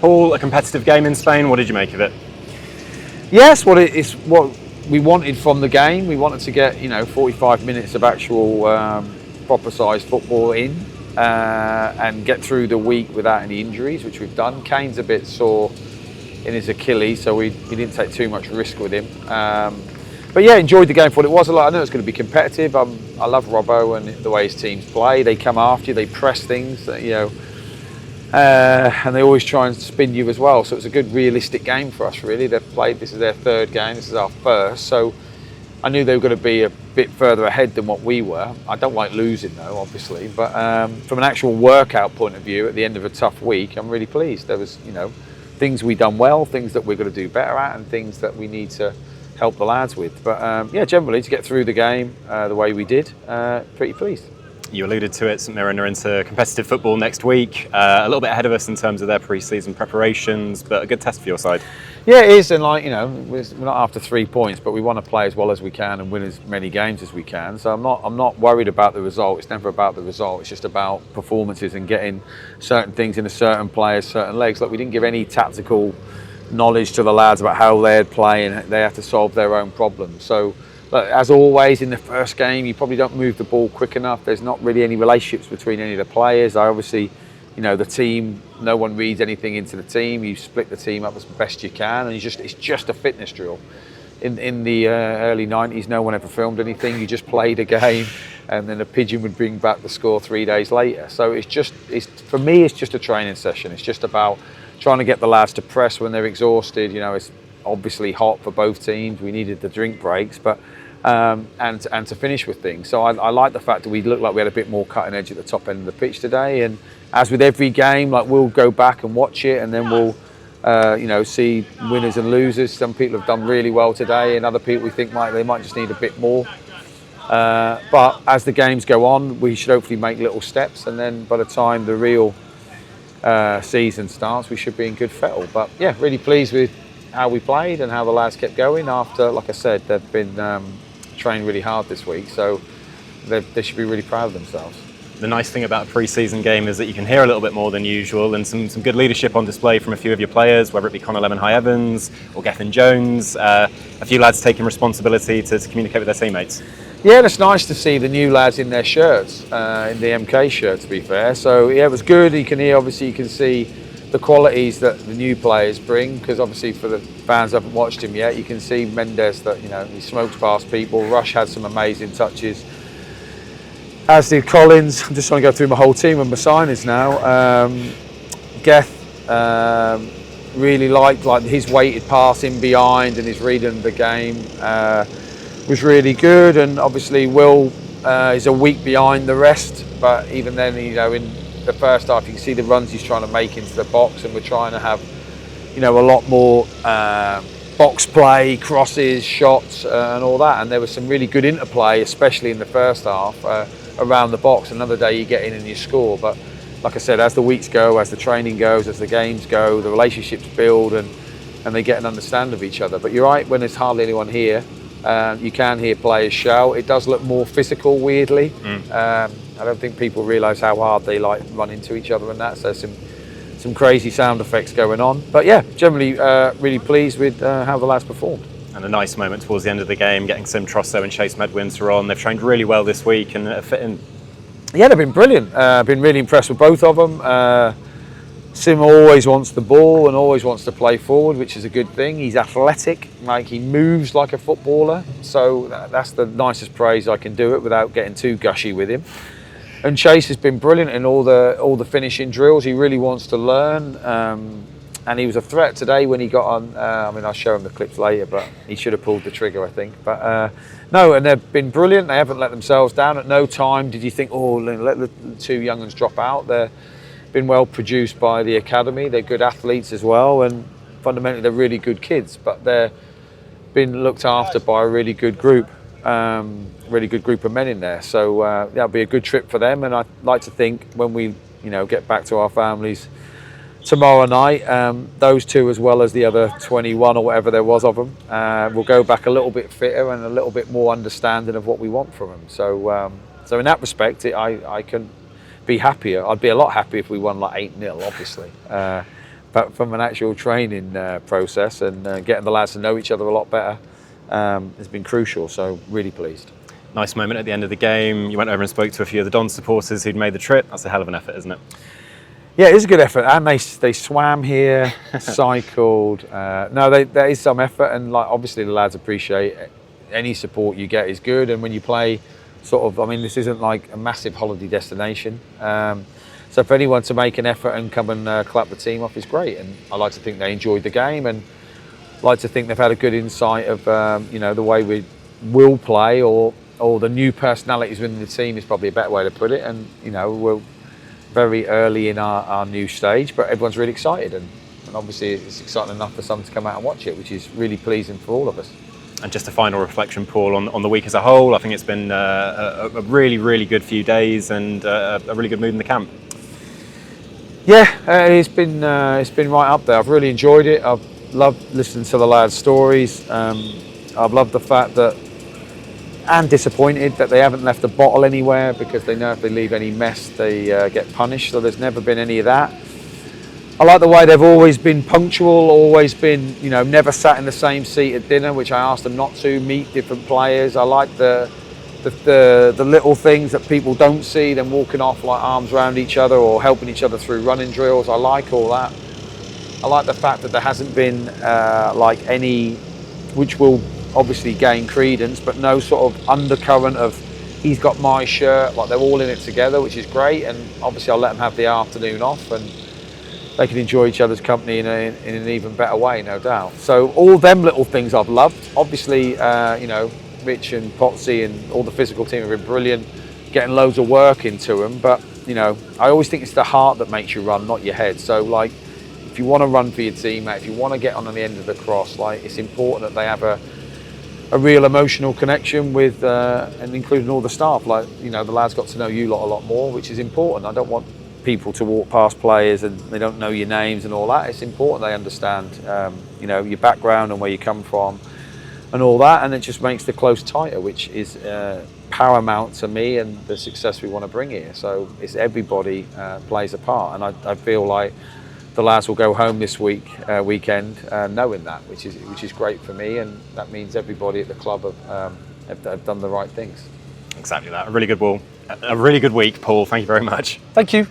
Paul, a competitive game in Spain. What did you make of it? Yes, it's what we wanted from the game. We wanted to get 45 minutes of actual proper sized football in and get through the week without any injuries, which we've done. Kane's a bit sore in his Achilles, so we didn't take too much risk with him. But yeah, enjoyed the game for what it was. I know it's going to be competitive. I love Robbo and the way his teams play. They come after you, they press things, and they always try and spin you as well. So it's a good, realistic game for us, really. They've played, this is their third game, this is our first. So I knew they were going to be a bit further ahead than what we were. I don't like losing, though, obviously. But from an actual workout point of view, at the end of a tough week, I'm really pleased. There was, things we done well, things that we're going to do better at, and things that we need to help the lads with. But yeah, generally, to get through the game the way we did, pretty pleased. You alluded to it, St Mirren are into competitive football next week, a little bit ahead of us in terms of their pre-season preparations, but a good test for your side. Yeah, it is, and we're not after 3 points, but we want to play as well as we can and win as many games as we can. So I'm not worried about the result. It's never about the result. It's just about performances and getting certain things into certain players, certain legs. Like, we didn't give any tactical knowledge to the lads about how they'd play, and they have to solve their own problems. So, as always, in the first game, you probably don't move the ball quick enough. There's not really any relationships between any of the players. The team, no one reads anything into the team. You split the team up as best you can, and it's just a fitness drill. In the early 90s, no one ever filmed anything. You just played a game, and then a pigeon would bring back the score 3 days later. So for me, it's just a training session. It's just about trying to get the lads to press when they're exhausted. It's obviously hot for both teams. We needed the drink breaks, but and to finish with things. So I like the fact that we looked like we had a bit more cutting edge at the top end of the pitch today. And as with every game, we'll go back and watch it, and then we'll see winners and losers. Some people have done really well today, and other people we think they might just need a bit more. But as the games go on, we should hopefully make little steps, and then by the time the real season starts, we should be in good fettle. But yeah, really pleased with how we played and how the lads kept going after, like I said, they've been trained really hard this week, so they should be really proud of themselves. The nice thing about a pre-season game is that you can hear a little bit more than usual, and some good leadership on display from a few of your players, whether it be Conor Lemon-High-Evans or Gethin Jones, a few lads taking responsibility to communicate with their teammates. Yeah, and it's nice to see the new lads in their shirts, in the MK shirt, to be fair. So yeah, it was good. You can see the qualities that the new players bring, because obviously for the fans who haven't watched him yet, you can see Mendes that he smokes past people. Rush had some amazing touches, as did Collins. I'm just trying to go through my whole team and my signings now. Geth really liked his weighted pass in behind, and his reading of the game was really good. And obviously Will is a week behind the rest, but even then, in the first half, you can see the runs he's trying to make into the box, and we're trying to have a lot more box play, crosses, shots, and all that. And there was some really good interplay, especially in the first half, around the box. Another day you get in and you score. But like I said, as the weeks go, as the training goes, as the games go, the relationships build, and they get an understanding of each other. But you're right, when there's hardly anyone here, you can hear players shout. It does look more physical, weirdly. I don't think people realise how hard they run into each other and that. So some crazy sound effects going on. But yeah, generally really pleased with how the lads performed. And a nice moment towards the end of the game, getting Sim Trosso and Chase Medwinter on. They've trained really well this week and fit in. Yeah, they've been brilliant. I've been really impressed with both of them. Sim always wants the ball and always wants to play forward, which is a good thing. He's athletic, he moves like a footballer. So that's the nicest praise I can do it without getting too gushy with him. And Chase has been brilliant in all the finishing drills. He really wants to learn, and he was a threat today when he got on. I'll show him the clips later, but he should have pulled the trigger, I think. But no, and they've been brilliant. They haven't let themselves down. At no time did you think, let the two young ones drop out. They've been well produced by the academy. They're good athletes as well, and fundamentally they're really good kids. But they're been looked after by a really good group. Really good group of men in there, so that'll be a good trip for them. And I'd like to think when we get back to our families tomorrow night, those two, as well as the other 21 or whatever there was of them, will go back a little bit fitter and a little bit more understanding of what we want from them. So in that respect, I can be happier. I'd be a lot happier if we won 8-0, obviously. but from an actual training process and getting the lads to know each other a lot better has been crucial. So really pleased. Nice moment at the end of the game. You went over and spoke to a few of the Don supporters who'd made the trip. That's a hell of an effort, isn't it? Yeah, it is a good effort, and they swam here, cycled. No, there is some effort, and like obviously the lads appreciate any support you get is good. And when you play, sort of, I mean, this isn't like a massive holiday destination, so for anyone to make an effort and come and clap the team off is great. And I like to think they enjoyed the game, and like to think they've had a good insight of the way we will play, or the new personalities within the team is probably a better way to put it. And we're very early in our new stage, but everyone's really excited, and obviously it's exciting enough for some to come out and watch it, which is really pleasing for all of us. And just a final reflection, Paul, on the week as a whole. I think it's been a really, really good few days and a really good mood in the camp. Yeah, it's been right up there. I've really enjoyed it. I've loved listening to the lads' stories. I've loved the fact that, and disappointed that they haven't left a bottle anywhere, because they know if they leave any mess they get punished. So there's never been any of that. I like the way they've always been punctual, always been, never sat in the same seat at dinner, which I asked them not to, meet different players. I like the little things that people don't see, them walking off like arms around each other or helping each other through running drills. I like all that. I like the fact that there hasn't been like any, which will obviously gain credence, but no sort of undercurrent of he's got my shirt. Like, they're all in it together, which is great. And obviously I'll let them have the afternoon off, and they can enjoy each other's company in an even better way, no doubt. So all them little things I've loved. Obviously, Rich and Potsy and all the physical team have been brilliant, getting loads of work into them. But I always think it's the heart that makes you run, not your head. So like, if you want to run for your team, mate, if you want to get on the end of the cross, like, it's important that they have a real emotional connection with, and including all the staff. Like, the lads got to know you lot a lot more, which is important. I don't want people to walk past players and they don't know your names and all that. It's important they understand, your background and where you come from and all that, and it just makes the close tighter, which is paramount to me and the success we want to bring here. So it's everybody plays a part, and I feel like the lads will go home this weekend knowing that, which is great for me, and that means everybody at the club have done the right things. Exactly that. A really good week, Paul. Thank you very much. Thank you.